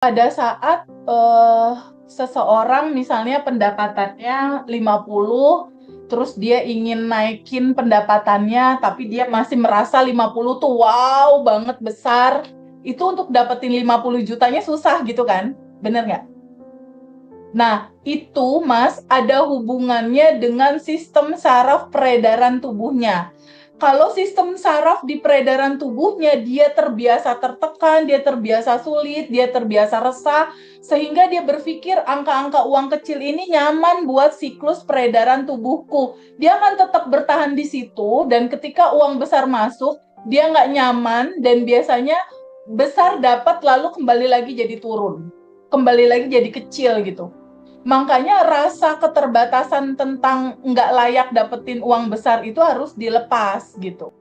pada saat seseorang misalnya pendapatannya 50, terus dia ingin naikin pendapatannya, tapi dia masih merasa 50 tuh wow banget besar, itu untuk dapetin 50 jutanya susah gitu kan? Bener nggak? Nah, itu Mas ada hubungannya dengan sistem saraf peredaran tubuhnya. Kalau sistem saraf di peredaran tubuhnya dia terbiasa tertekan, dia terbiasa sulit, dia terbiasa resah, sehingga dia berpikir angka-angka uang kecil ini nyaman buat siklus peredaran tubuhku. Dia akan tetap bertahan di situ, dan ketika uang besar masuk, dia nggak nyaman, dan biasanya besar dapat lalu kembali lagi jadi turun. Kembali lagi jadi kecil gitu. Makanya rasa keterbatasan tentang nggak layak dapetin uang besar itu harus dilepas gitu.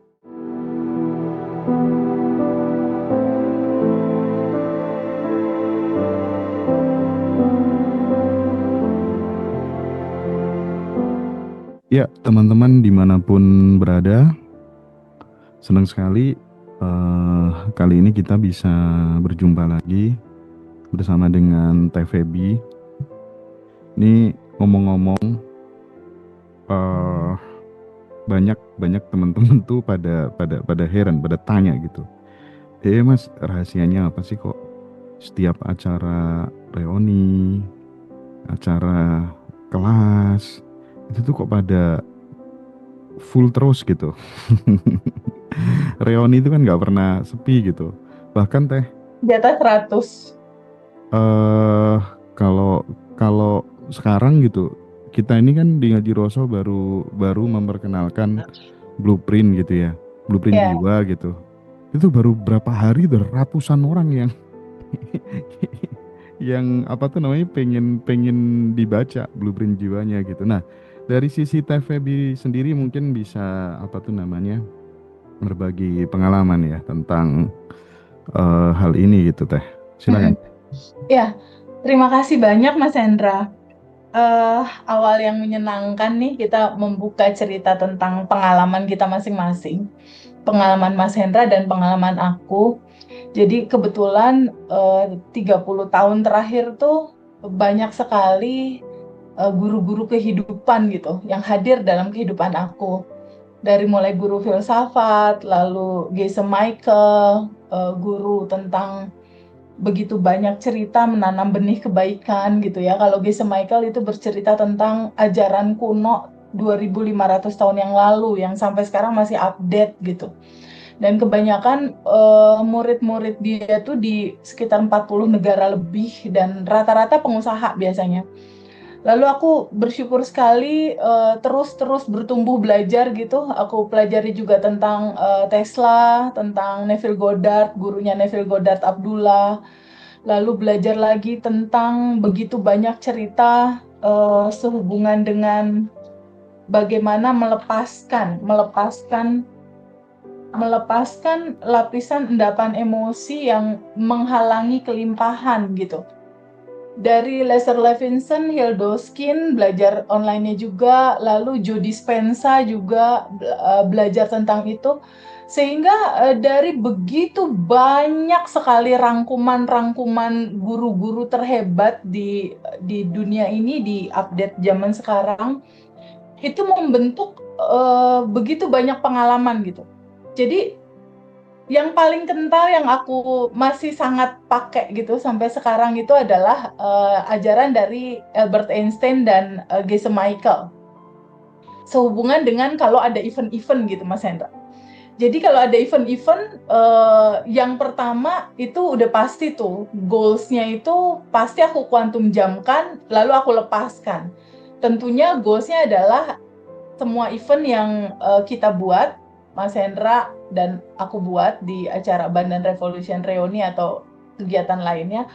Ya, teman-teman dimanapun berada, senang sekali kali ini kita bisa berjumpa lagi bersama dengan Teh Feby. Ini ngomong-ngomong, eh, banyak teman-teman tuh pada heran, pada tanya gitu. Mas, rahasianya apa sih kok setiap acara reuni, acara kelas itu tuh kok pada full terus gitu. Reoni itu kan nggak pernah sepi gitu. Bahkan Teh, Di atas 100. eh kalau kalau sekarang gitu, kita ini kan di Ngaji Roso baru baru memperkenalkan blueprint gitu ya, blueprint Ya, jiwa gitu. Itu baru berapa hari udah ratusan orang yang yang apa tuh namanya pengen pengen dibaca blueprint jiwanya gitu. Nah, dari sisi TVB sendiri mungkin bisa apa tuh namanya berbagi pengalaman ya tentang hal ini gitu Teh. Silakan. ya. Terima kasih banyak Mas Hendra. Awal yang menyenangkan nih kita membuka cerita tentang pengalaman kita masing-masing. Pengalaman Mas Hendra dan pengalaman aku. Jadi kebetulan 30 tahun terakhir tuh banyak sekali guru-guru kehidupan gitu yang hadir dalam kehidupan aku. Dari mulai guru filsafat, lalu Geise Michael, guru tentang begitu banyak cerita menanam benih kebaikan gitu ya. Kalau Geise Michael itu bercerita tentang ajaran kuno 2500 tahun yang lalu yang sampai sekarang masih update gitu. Dan kebanyakan murid-murid dia tuh di sekitar 40 negara lebih dan rata-rata pengusaha biasanya. Lalu aku bersyukur sekali terus-terus bertumbuh belajar gitu. Aku pelajari juga tentang Tesla, tentang Neville Goddard, gurunya Neville Goddard Abdullah. Lalu belajar lagi tentang begitu banyak cerita sehubungan dengan bagaimana melepaskan lapisan endapan emosi yang menghalangi kelimpahan gitu. Dari Lester Levinson, Hildoskin, belajar online-nya juga, lalu Joe Dispenza juga belajar tentang itu. Sehingga dari begitu banyak sekali rangkuman-rangkuman guru-guru terhebat di dunia ini, di update zaman sekarang, itu membentuk begitu banyak pengalaman gitu. Jadi yang paling kental yang aku masih sangat pakai gitu sampai sekarang itu adalah ajaran dari Albert Einstein dan Geise Michael. Sehubungan dengan kalau ada event-event gitu Mas Hendra. Jadi kalau ada event-event, yang pertama itu udah pasti tuh, goals-nya itu pasti aku kuantum jamkan, lalu aku lepaskan. Tentunya goals-nya adalah semua event yang kita buat, Mas Hendra dan aku buat di acara Bandan Revolution Reuni atau kegiatan lainnya,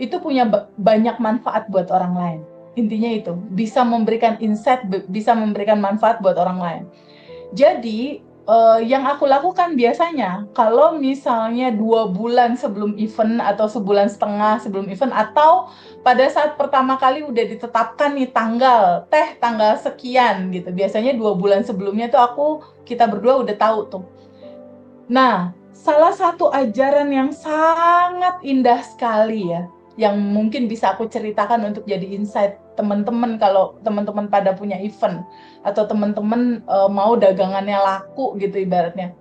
itu punya banyak manfaat buat orang lain. Intinya itu, bisa memberikan insight, bisa memberikan manfaat buat orang lain. Jadi, yang aku lakukan biasanya, kalau misalnya 2 bulan sebelum event atau sebulan setengah sebelum event, atau pada saat pertama kali udah ditetapkan nih tanggal sekian gitu. Biasanya 2 bulan sebelumnya tuh kita berdua udah tahu tuh. Nah, salah satu ajaran yang sangat indah sekali ya, yang mungkin bisa aku ceritakan untuk jadi insight teman-teman kalau teman-teman pada punya event atau teman-teman mau dagangannya laku gitu ibaratnya.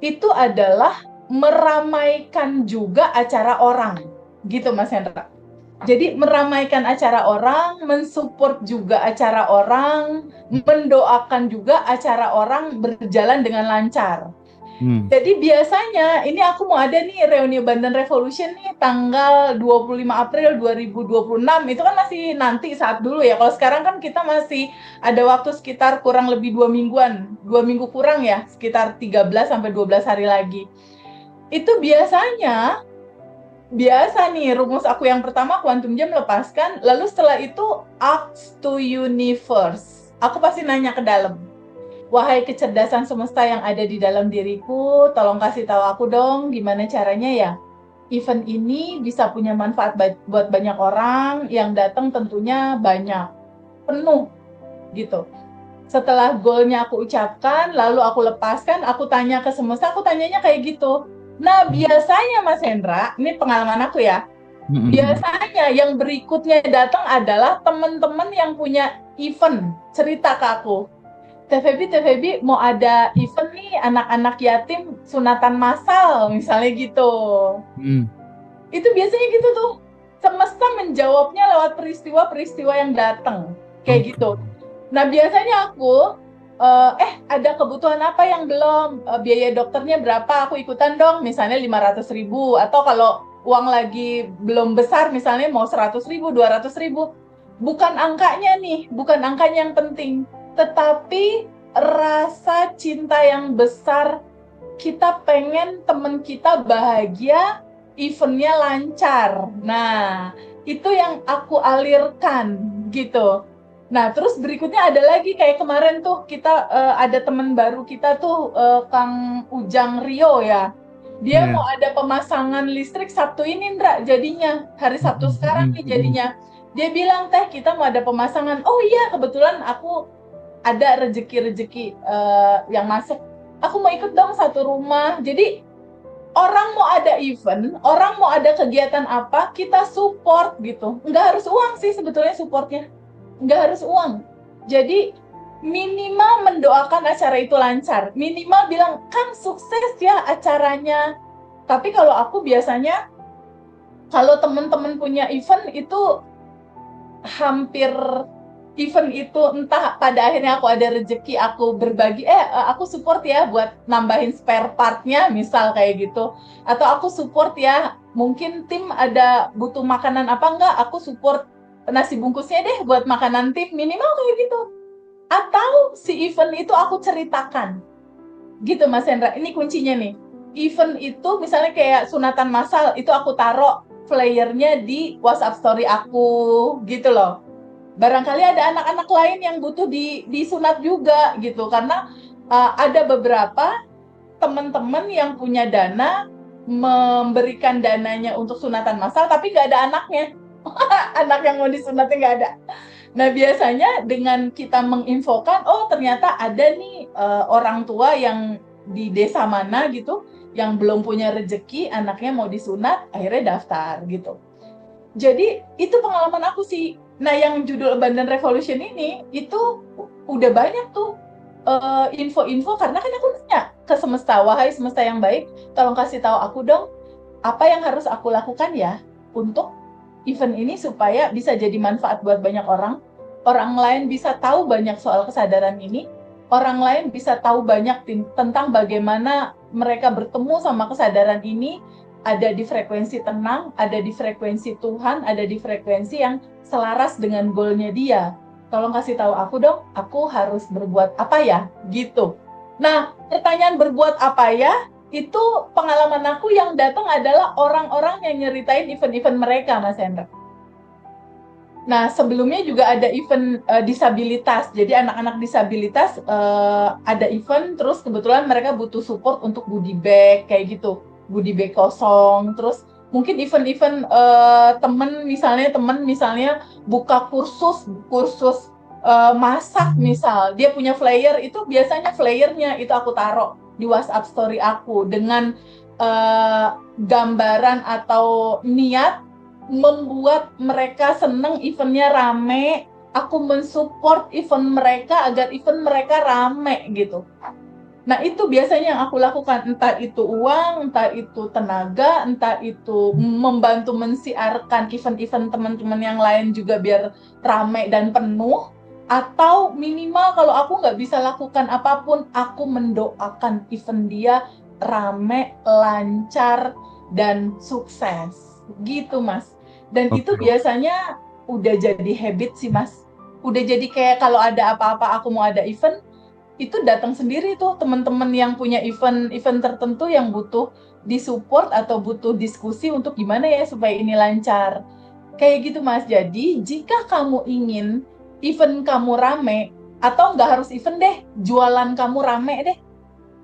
Itu adalah meramaikan juga acara orang, gitu Mas Hendra. Jadi meramaikan acara orang, mensupport juga acara orang, mendoakan juga acara orang berjalan dengan lancar. Jadi biasanya ini aku mau ada nih reuni Banten Revolution nih tanggal 25 April 2026. Itu kan masih nanti saat dulu ya. Kalau sekarang kan kita masih ada waktu sekitar kurang lebih 2 mingguan. 2 minggu kurang ya, sekitar 13 sampai 12 hari lagi. Itu biasa nih rumus aku yang pertama quantum jam lepaskan, lalu setelah itu ask to universe. Aku pasti nanya ke dalam. Wahai kecerdasan semesta yang ada di dalam diriku, tolong kasih tahu aku dong gimana caranya ya event ini bisa punya manfaat buat banyak orang, yang datang tentunya banyak, penuh gitu. Setelah goalnya aku ucapkan, lalu aku lepaskan, aku tanya ke semesta, aku tanyanya kayak gitu. Nah biasanya Mas Hendra, ini pengalaman aku ya, biasanya yang berikutnya datang adalah teman-teman yang punya event cerita ke aku. TVB mau ada event nih anak-anak yatim sunatan massal misalnya gitu. Itu biasanya gitu tuh. Semesta menjawabnya lewat peristiwa-peristiwa yang datang kayak gitu. Nah biasanya aku ada kebutuhan apa yang belum, biaya dokternya berapa, aku ikutan dong misalnya 500.000, atau kalau uang lagi belum besar misalnya mau 100.000, 200.000. Bukan angkanya nih, bukan angkanya yang penting, tetapi rasa cinta yang besar. Kita pengen temen kita bahagia, eventnya lancar. Nah, itu yang aku alirkan gitu. Nah, terus berikutnya ada lagi kayak kemarin tuh kita ada teman baru kita tuh Kang Ujang Rio ya. Dia mau ada pemasangan listrik Sabtu ini, Ndra, jadinya. Hari Sabtu sekarang nih jadinya. Dia bilang, "Teh, kita mau ada pemasangan." Oh iya, kebetulan aku ada rezeki-rezeki yang masuk. Aku mau ikut dong satu rumah. Jadi orang mau ada event, orang mau ada kegiatan apa, kita support gitu. Nggak harus uang sih sebetulnya supportnya. Nggak harus uang. Jadi minimal mendoakan acara itu lancar. Minimal bilang, "Kang, sukses ya acaranya." Tapi kalau aku biasanya, kalau teman-teman punya event itu hampir event itu entah pada akhirnya aku ada rezeki aku berbagi aku support ya buat nambahin spare partnya misal kayak gitu, atau aku support ya mungkin tim ada butuh makanan apa enggak, aku support nasi bungkusnya deh buat makanan tim, minimal kayak gitu. Atau si event itu aku ceritakan gitu Mas Hendra, ini kuncinya nih. Event itu misalnya kayak sunatan massal, itu aku taruh flyernya di WhatsApp story aku gitu loh. Barangkali ada anak-anak lain yang butuh disunat juga gitu, karena ada beberapa teman-teman yang punya dana memberikan dananya untuk sunatan massal tapi nggak ada anaknya. Anak yang mau disunatnya nggak ada. Nah biasanya dengan kita menginfokan, oh ternyata ada nih orang tua yang di desa mana gitu yang belum punya rezeki anaknya mau disunat, akhirnya daftar gitu. Jadi itu pengalaman aku sih. Nah yang judul Banten Revolution ini itu udah banyak tuh info-info, karena kan aku nanya ke semesta, wahai semesta yang baik, tolong kasih tahu aku dong apa yang harus aku lakukan ya untuk event ini supaya bisa jadi manfaat buat banyak orang. Orang lain bisa tahu banyak soal kesadaran ini. Orang lain bisa tahu banyak tentang bagaimana mereka bertemu sama kesadaran ini, ada di frekuensi tenang, ada di frekuensi Tuhan, ada di frekuensi yang selaras dengan goalnya dia. Tolong kasih tahu aku dong, aku harus berbuat apa ya? Gitu. Nah, pertanyaan berbuat apa ya? Itu pengalaman aku yang datang adalah orang-orang yang nyeritain event-event mereka, Mas Hendra. Nah, sebelumnya juga ada event disabilitas. Jadi anak-anak disabilitas ada event, terus kebetulan mereka butuh support untuk goodie bag, kayak gitu. Goodie bag kosong, terus mungkin event-event temen misalnya buka kursus masak misal. Dia punya flyer, itu biasanya flyernya itu aku taruh di WhatsApp story aku dengan gambaran atau niat membuat mereka seneng, eventnya rame, aku mensupport event mereka agar event mereka rame gitu. Nah, itu biasanya yang aku lakukan, entah itu uang, entah itu tenaga, entah itu membantu mensiarkan event-event teman-teman yang lain juga biar rame dan penuh, atau minimal kalau aku nggak bisa lakukan apapun, aku mendoakan event dia rame, lancar, dan sukses. Gitu, Mas. Dan itu Oke. biasanya udah jadi habit sih, Mas. Udah jadi kayak kalau ada apa-apa aku mau ada event, itu datang sendiri tuh teman-teman yang punya event-event tertentu yang butuh disupport atau butuh diskusi untuk gimana ya supaya ini lancar. Kayak gitu, Mas. Jadi, jika kamu ingin event kamu rame, atau nggak harus event deh, jualan kamu rame deh.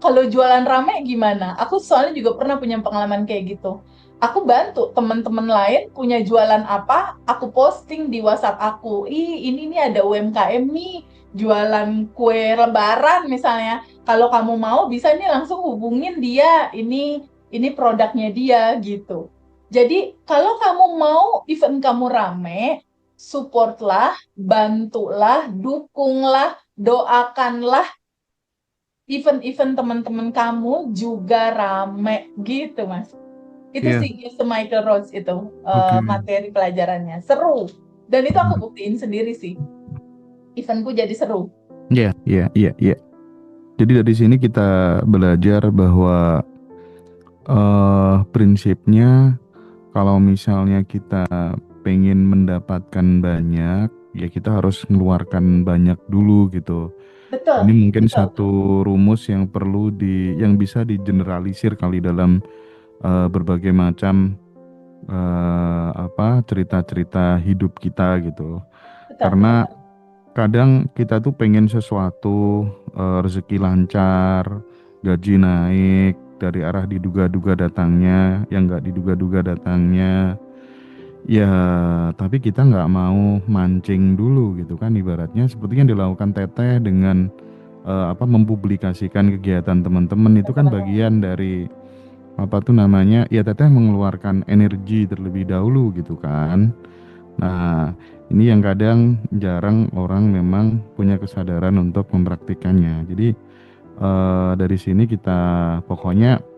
Kalau jualan rame gimana? Aku soalnya juga pernah punya pengalaman kayak gitu. Aku bantu teman-teman lain punya jualan apa, aku posting di WhatsApp aku. Ih, ini nih ada UMKM nih, jualan kue lebaran misalnya. Kalau kamu mau bisa nih langsung hubungin dia. Ini produknya dia gitu. Jadi, kalau kamu mau event kamu rame, supportlah, bantulah, dukunglah, doakanlah event-event teman-teman kamu juga rame gitu, Mas. Itu Iya, sih Mr. Michael Rhodes itu oke. materi pelajarannya seru. Dan itu aku buktiin sendiri sih. Eventku jadi seru. Iya, iya, iya, iya. Jadi dari sini kita belajar bahwa prinsipnya kalau misalnya kita pengen mendapatkan banyak, ya kita harus mengeluarkan banyak dulu gitu. Betul, Ini mungkin betul. satu rumus yang yang bisa digeneralisir kali dalam berbagai macam cerita-cerita hidup kita gitu. Betul, Karena betul. kadang kita tuh pengen sesuatu, rezeki lancar, gaji naik dari arah diduga-duga datangnya, yang nggak diduga-duga datangnya. Ya, tapi kita nggak mau mancing dulu gitu kan, ibaratnya seperti yang dilakukan Teteh dengan mempublikasikan kegiatan teman-teman itu kan Teman-teman. bagian dari ya Teteh mengeluarkan energi terlebih dahulu gitu kan. Nah, ini yang kadang jarang orang memang punya kesadaran untuk mempraktikannya. Jadi dari sini kita pokoknya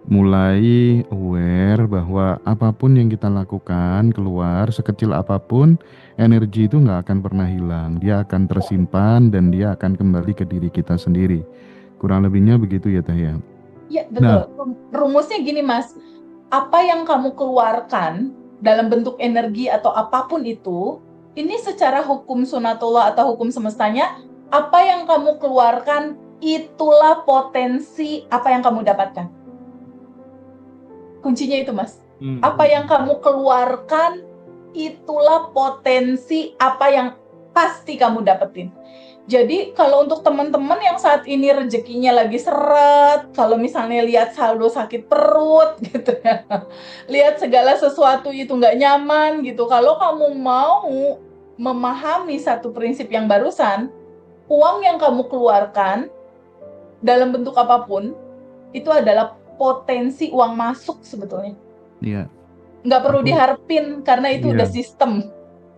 mulai aware bahwa apapun yang kita lakukan keluar sekecil apapun, energi itu nggak akan pernah hilang. Dia akan Ya, tersimpan dan dia akan kembali ke diri kita sendiri. Kurang lebihnya begitu ya Teh ya. ya, Nah, betul. Rumusnya gini, Mas. Apa yang kamu keluarkan dalam bentuk energi atau apapun itu, ini secara hukum sunatullah atau hukum semestanya, apa yang kamu keluarkan itulah potensi apa yang kamu dapatkan. Kuncinya itu, Mas. Apa yang kamu keluarkan, itulah potensi apa yang pasti kamu dapetin. Jadi kalau untuk teman-teman yang saat ini rezekinya lagi seret, kalau misalnya lihat saldo sakit perut gitu ya, lihat segala sesuatu itu nggak nyaman gitu, kalau kamu mau memahami satu prinsip yang barusan, uang yang kamu keluarkan dalam bentuk apapun, itu adalah potensi uang masuk sebetulnya. iya, Nggak perlu aku diharapin karena itu udah iya, sistem.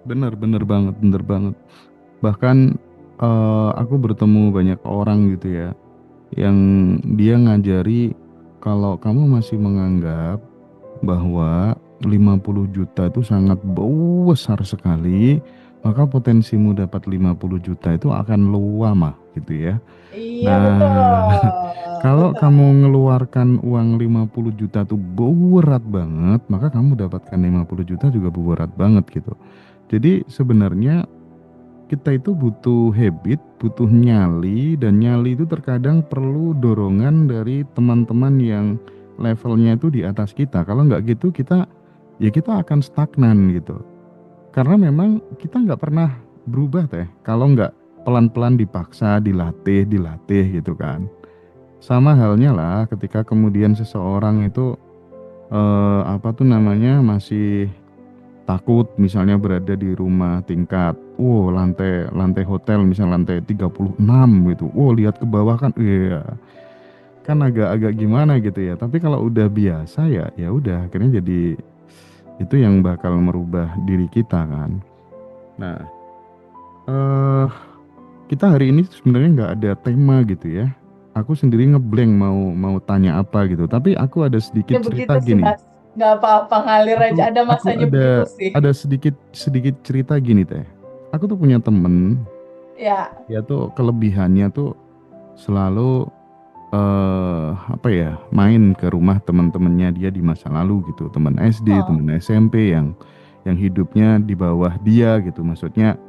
bener bener banget, bener banget. Bahkan aku bertemu banyak orang gitu ya, yang dia ngajari kalau kamu masih menganggap bahwa 50 juta itu sangat besar sekali, maka potensimu dapat 50 juta itu akan lama gitu ya. Iya, Nah, betul. kalau Betul. kamu mengeluarkan uang 50 juta tuh berat banget, maka kamu dapatkan 50 juta juga berat banget gitu. Jadi sebenarnya kita itu butuh habit, butuh nyali, dan nyali itu terkadang perlu dorongan dari teman-teman yang levelnya itu di atas kita. Kalau nggak gitu kita akan stagnan gitu. Karena memang kita nggak pernah berubah Teh. Kalau nggak pelan-pelan dipaksa, dilatih, dilatih gitu kan. Sama halnya lah ketika kemudian seseorang itu masih takut misalnya berada di rumah tingkat lantai lantai hotel misalnya lantai 36 gitu. Lihat ke bawah kan iya kan agak-agak gimana gitu ya. Tapi kalau udah biasa ya ya udah akhirnya Itu yang bakal merubah diri kita kan. Nah, eh kita hari ini sebenarnya nggak ada tema gitu ya. Aku sendiri ngeblank mau mau tanya apa gitu. Tapi aku ada Ya sedikit cerita begitu sih gini. Mas, nggak apa-apa, ngalir aja, ada Aku masanya begitu sih. ada sedikit sedikit cerita gini teh. Aku tuh punya temen, Ya, dia tuh kelebihannya tuh selalu apa ya, main ke rumah teman-temannya dia di masa lalu gitu, teman SD, oh, teman SMP yang hidupnya di bawah dia gitu. Maksudnya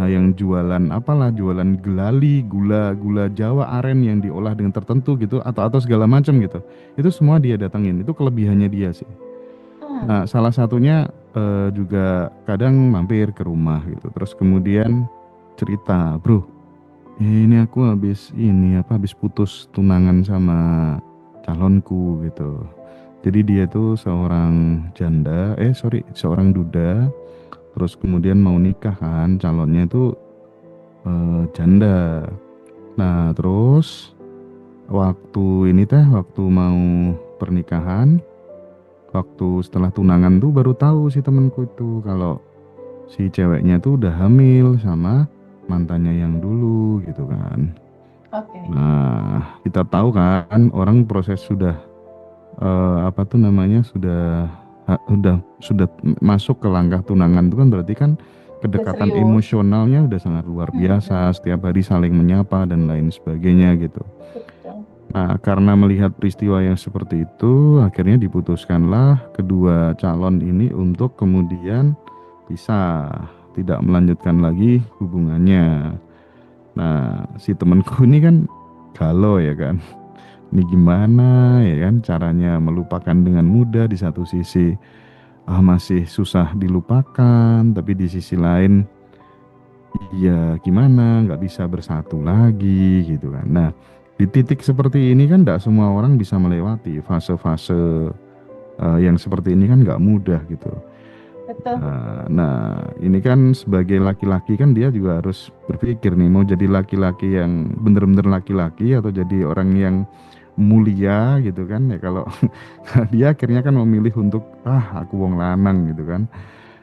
yang jualan apalah, jualan gelali, gula gula Jawa aren yang diolah dengan tertentu gitu, atau segala macam gitu. Itu semua dia datangin. Itu kelebihannya dia sih. hmm, Nah, salah satunya juga kadang mampir ke rumah gitu. Terus kemudian cerita, bro, ini aku habis putus tunangan sama calonku gitu. Jadi dia tuh seorang janda, seorang duda. Terus kemudian mau nikah kan, calonnya itu janda. Nah, terus waktu mau pernikahan, waktu setelah tunangan tuh baru tahu si temenku itu kalau si ceweknya tuh udah hamil sama mantannya yang dulu gitu kan. oke. Nah, kita tahu kan orang proses sudah apa tuh namanya, sudah masuk ke langkah tunangan itu kan berarti kan Udah kedekatan serius. emosionalnya udah sangat luar biasa, setiap hari saling menyapa dan lain sebagainya gitu. Betul. Nah, karena melihat peristiwa yang seperti itu, akhirnya diputuskanlah kedua calon ini untuk kemudian bisa tidak melanjutkan lagi hubungannya. Nah, si temanku ini kan galau ya kan. Ini gimana ya kan caranya melupakan dengan mudah, di satu sisi masih susah dilupakan, tapi di sisi lain ya gimana nggak bisa bersatu lagi gitu kan. Nah, di titik seperti ini kan nggak semua orang bisa melewati fase-fase yang seperti ini, kan nggak mudah gitu. Betul. Nah, ini kan sebagai laki-laki kan dia juga harus berpikir nih, mau jadi laki-laki yang bener-bener laki-laki atau jadi orang yang mulia gitu kan ya. Kalau dia akhirnya kan memilih untuk aku wong lanang gitu kan,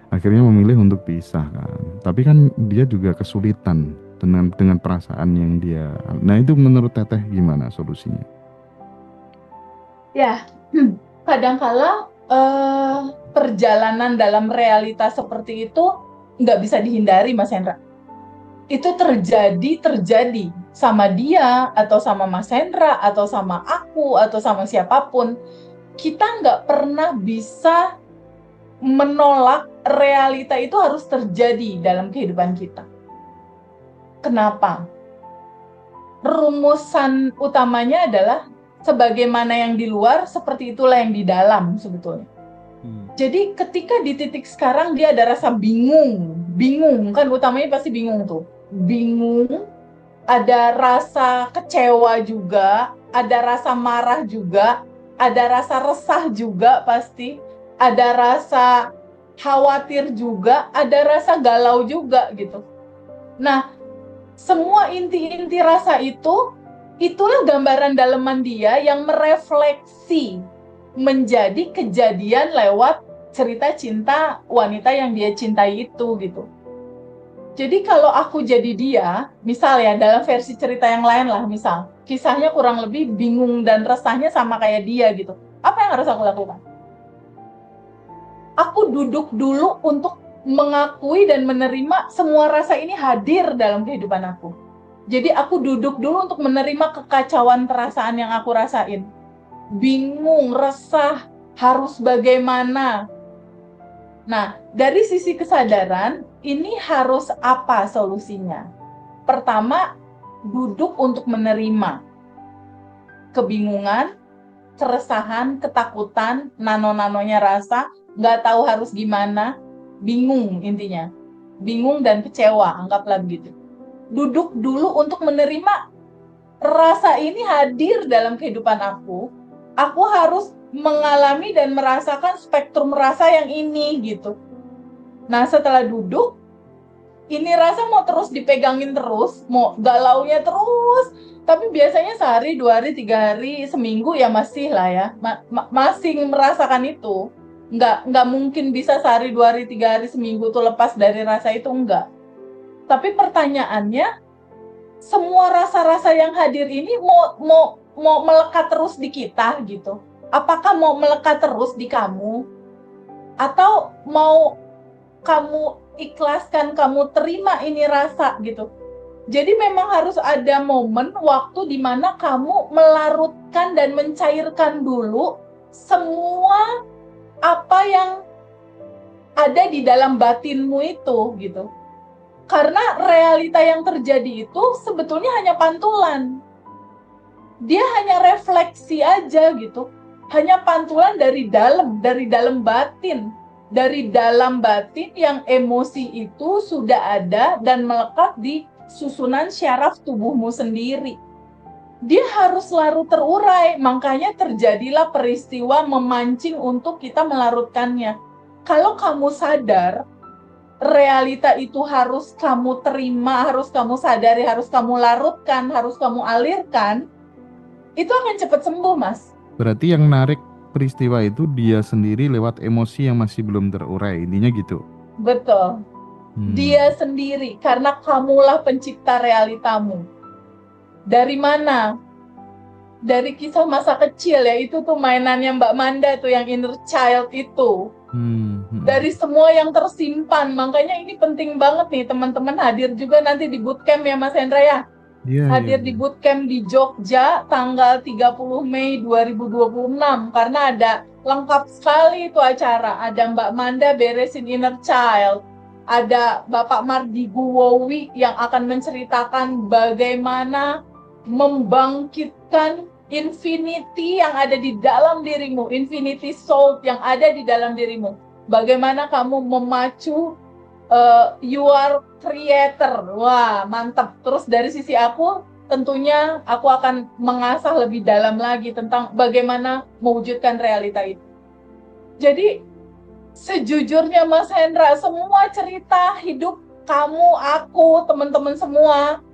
akhirnya memilih untuk pisah kan. Tapi kan dia juga kesulitan dengan perasaan yang dia. Nah, itu menurut Teteh gimana solusinya? Ya, kadangkala perjalanan dalam realita seperti itu nggak bisa dihindari, Mas Hendra. Itu terjadi sama dia, atau sama Mas Hendra, atau sama aku, atau sama siapapun. Kita nggak pernah bisa menolak realita itu harus terjadi dalam kehidupan kita. Kenapa? Rumusan utamanya adalah sebagaimana yang di luar, seperti itulah yang di dalam sebetulnya. Jadi ketika di titik sekarang dia ada rasa bingung kan utamanya pasti bingung tuh. Bingung, ada rasa kecewa juga, ada rasa marah juga, ada rasa resah juga pasti, ada rasa khawatir juga, ada rasa galau juga gitu. Nah, semua inti-inti rasa itulah gambaran daleman dia yang merefleksi menjadi kejadian lewat cerita cinta wanita yang dia cintai itu gitu. Jadi kalau aku jadi dia, misal ya dalam versi cerita yang lain lah, misal kisahnya kurang lebih bingung dan resahnya sama kayak dia gitu. Apa yang harus aku lakukan? Aku duduk dulu untuk mengakui dan menerima semua rasa ini hadir dalam kehidupan aku. Jadi aku duduk dulu untuk menerima kekacauan perasaan yang aku rasain. Bingung, resah, harus bagaimana. Nah, dari sisi kesadaran, ini harus apa solusinya? Pertama, duduk untuk menerima kebingungan, keresahan, ketakutan, nano-nanonya rasa, nggak tahu harus gimana, bingung intinya. Bingung dan kecewa, anggaplah begitu. Duduk dulu untuk menerima rasa ini hadir dalam kehidupan aku. Aku harus mengalami dan merasakan spektrum rasa yang ini gitu. Nah, setelah duduk, ini rasa mau terus dipegangin terus, mau galaunya terus, tapi biasanya sehari, 2 hari, 3 hari, seminggu ya masih lah ya, masih merasakan itu. Nggak mungkin bisa sehari, 2 hari, 3 hari, seminggu tuh lepas dari rasa itu, enggak. Tapi pertanyaannya, semua rasa-rasa yang hadir ini mau melekat terus di kita gitu? Apakah mau melekat terus di kamu? Atau mau kamu ikhlaskan, kamu terima ini rasa gitu? Jadi memang harus ada momen waktu di mana kamu melarutkan dan mencairkan dulu semua apa yang ada di dalam batinmu itu gitu. Karena realita yang terjadi itu sebetulnya hanya pantulan. Dia hanya refleksi aja gitu. Hanya pantulan dari dalam batin. Dari dalam batin yang emosi itu sudah ada dan melekat di susunan syaraf tubuhmu sendiri. Dia harus larut terurai, makanya terjadilah peristiwa memancing untuk kita melarutkannya. Kalau kamu sadar, realita itu harus kamu terima, harus kamu sadari, harus kamu larutkan, harus kamu alirkan, itu akan cepat sembuh, Mas. Berarti yang narik peristiwa itu dia sendiri lewat emosi yang masih belum terurai, intinya gitu. Betul. Dia sendiri, karena kamulah pencipta realitamu. Dari mana? Dari kisah masa kecil ya, itu tuh mainannya Mbak Manda tuh yang inner child itu. Dari semua yang tersimpan, makanya ini penting banget nih teman-teman hadir juga nanti di bootcamp ya Mas Hendra ya. Hadir di bootcamp di Jogja tanggal 30 Mei 2026 karena ada lengkap sekali itu acara. Ada Mbak Manda beresin inner child, ada Bapak Mardigu Wowi yang akan menceritakan bagaimana membangkitkan infinity yang ada di dalam dirimu, infinity soul yang ada di dalam dirimu. Bagaimana kamu memacu you are creator. Wah, mantap. Terus dari sisi aku, tentunya aku akan mengasah lebih dalam lagi tentang bagaimana mewujudkan realita itu. Jadi, sejujurnya Mas Hendra, semua cerita hidup kamu, aku, teman-teman semua,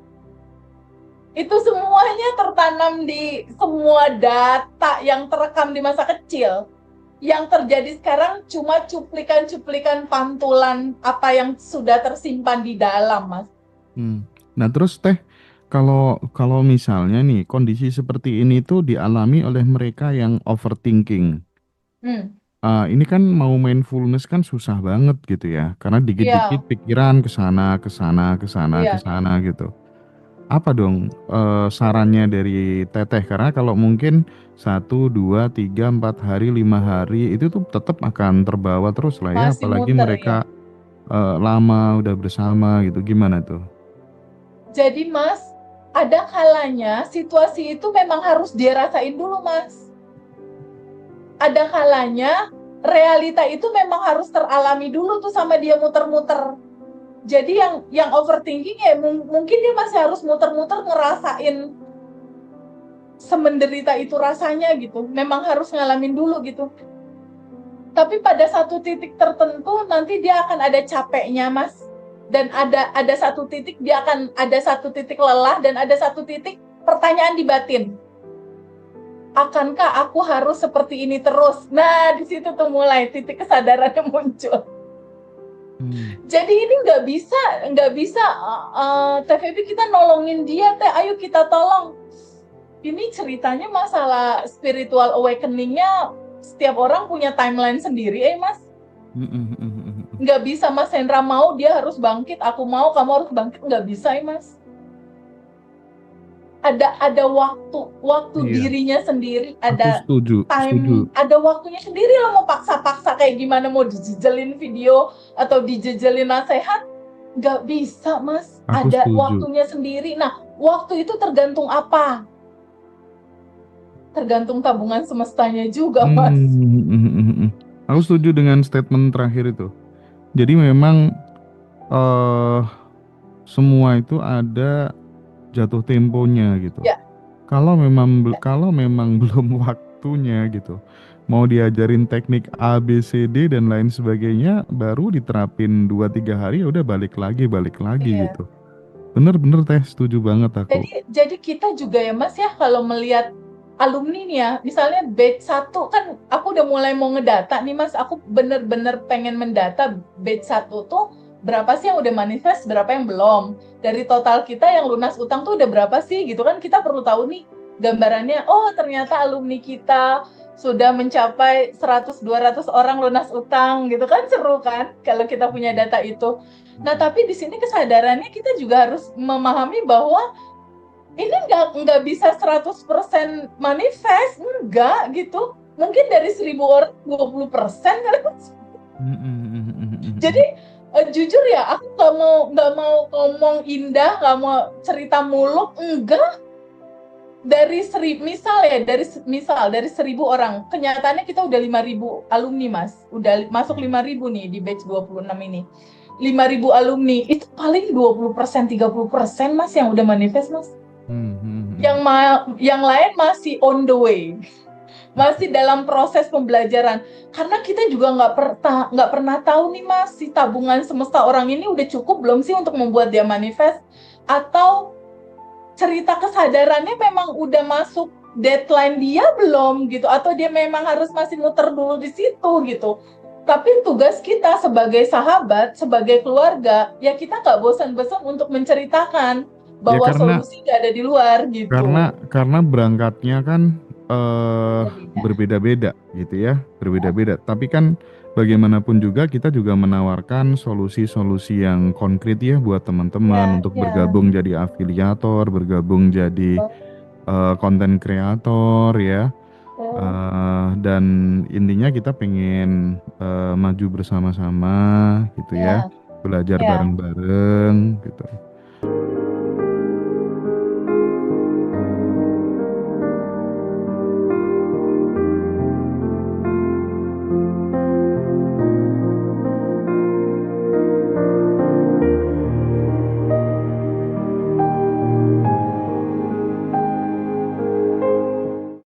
itu semuanya tertanam di semua data yang terekam di masa kecil. Yang terjadi sekarang cuma cuplikan-cuplikan pantulan apa yang sudah tersimpan di dalam, Mas. Nah terus Teh, kalau misalnya nih kondisi seperti ini tuh dialami oleh mereka yang overthinking. Ini kan mau mindfulness kan susah banget gitu ya, karena dikit-dikit pikiran kesana gitu. Apa dong sarannya dari Teteh? Karena kalau mungkin 1, 2, 3, 4 hari, 5 hari itu tuh tetap akan terbawa terus lah ya. Masih Apalagi muter, mereka lama udah bersama gitu. Gimana tuh? Jadi Mas, ada kalanya situasi itu memang harus dia rasain dulu Mas. Ada kalanya realita itu memang harus teralami dulu tuh sama dia muter-muter. Jadi yang overthinking ya mungkin dia masih harus muter-muter ngerasain semenderita itu rasanya gitu. Memang harus ngalamin dulu gitu. Tapi pada satu titik tertentu nanti dia akan ada capeknya, Mas. Dan ada satu titik dia akan ada satu titik lelah dan ada satu titik pertanyaan di batin. Akankah aku harus seperti ini terus? Nah, di situ tuh mulai titik kesadarannya muncul. Jadi ini nggak bisa TVP kita nolongin dia Teh, ayo kita tolong. Ini ceritanya masalah spiritual awakening-nya setiap orang punya timeline sendiri Mas. Nggak bisa Mas Hendra mau dia harus bangkit, aku mau kamu harus bangkit, nggak bisa Mas. Ada waktu dirinya sendiri, ada time, ada waktunya sendiri lah. Mau paksa-paksa kayak gimana, mau dijejelin video atau dijejelin nasihat, nggak bisa Mas. Ada waktunya sendiri. Nah, waktu itu tergantung apa? Tergantung tabungan semestanya juga Mas. Aku setuju dengan statement terakhir itu. Jadi memang semua itu ada jatuh temponya gitu. Ya. Kalau memang belum waktunya gitu, mau diajarin teknik A, B, C, D dan lain sebagainya, baru diterapin 2-3 hari ya udah balik lagi gitu. Bener Teh, setuju banget aku. Jadi kita juga ya Mas ya, kalau melihat alumni nih ya, misalnya batch 1 kan aku udah mulai mau ngedata nih Mas, aku bener-bener pengen mendata batch 1 tuh berapa sih yang udah manifest, berapa yang belum. Dari total kita yang lunas utang tuh udah berapa sih gitu kan, kita perlu tahu nih gambarannya, oh ternyata alumni kita sudah mencapai 100-200 orang lunas utang gitu kan, seru kan kalau kita punya data itu. Nah tapi di sini kesadarannya kita juga harus memahami bahwa ini nggak bisa 100% manifest, enggak gitu. Mungkin dari 1000 orang 20% kali. Jadi jujur ya, aku nggak mau ngomong indah, nggak mau cerita muluk, enggak. Dari misal dari 1000 orang, kenyataannya kita udah 5000 alumni Mas, udah masuk 5000 nih di batch 26 ini. 5000 alumni, itu paling 20%, 30% Mas yang udah manifest Mas. Yang lain masih on the way, masih dalam proses pembelajaran. Karena kita juga nggak pernah tahu nih Mas, si tabungan semesta orang ini udah cukup belum sih untuk membuat dia manifest, atau cerita kesadarannya memang udah masuk deadline dia belum gitu, atau dia memang harus masih muter dulu di situ gitu. Tapi tugas kita sebagai sahabat, sebagai keluarga, ya kita nggak bosan-bosan untuk menceritakan bahwa solusi nggak ada di luar gitu. Karena berangkatnya kan berbeda-beda gitu ya, berbeda-beda. Tapi kan bagaimanapun juga kita juga menawarkan solusi-solusi yang konkret ya buat teman-teman untuk bergabung jadi afiliator, bergabung jadi konten kreator ya. Dan intinya kita pengen maju bersama-sama gitu ya, belajar bareng-bareng gitu.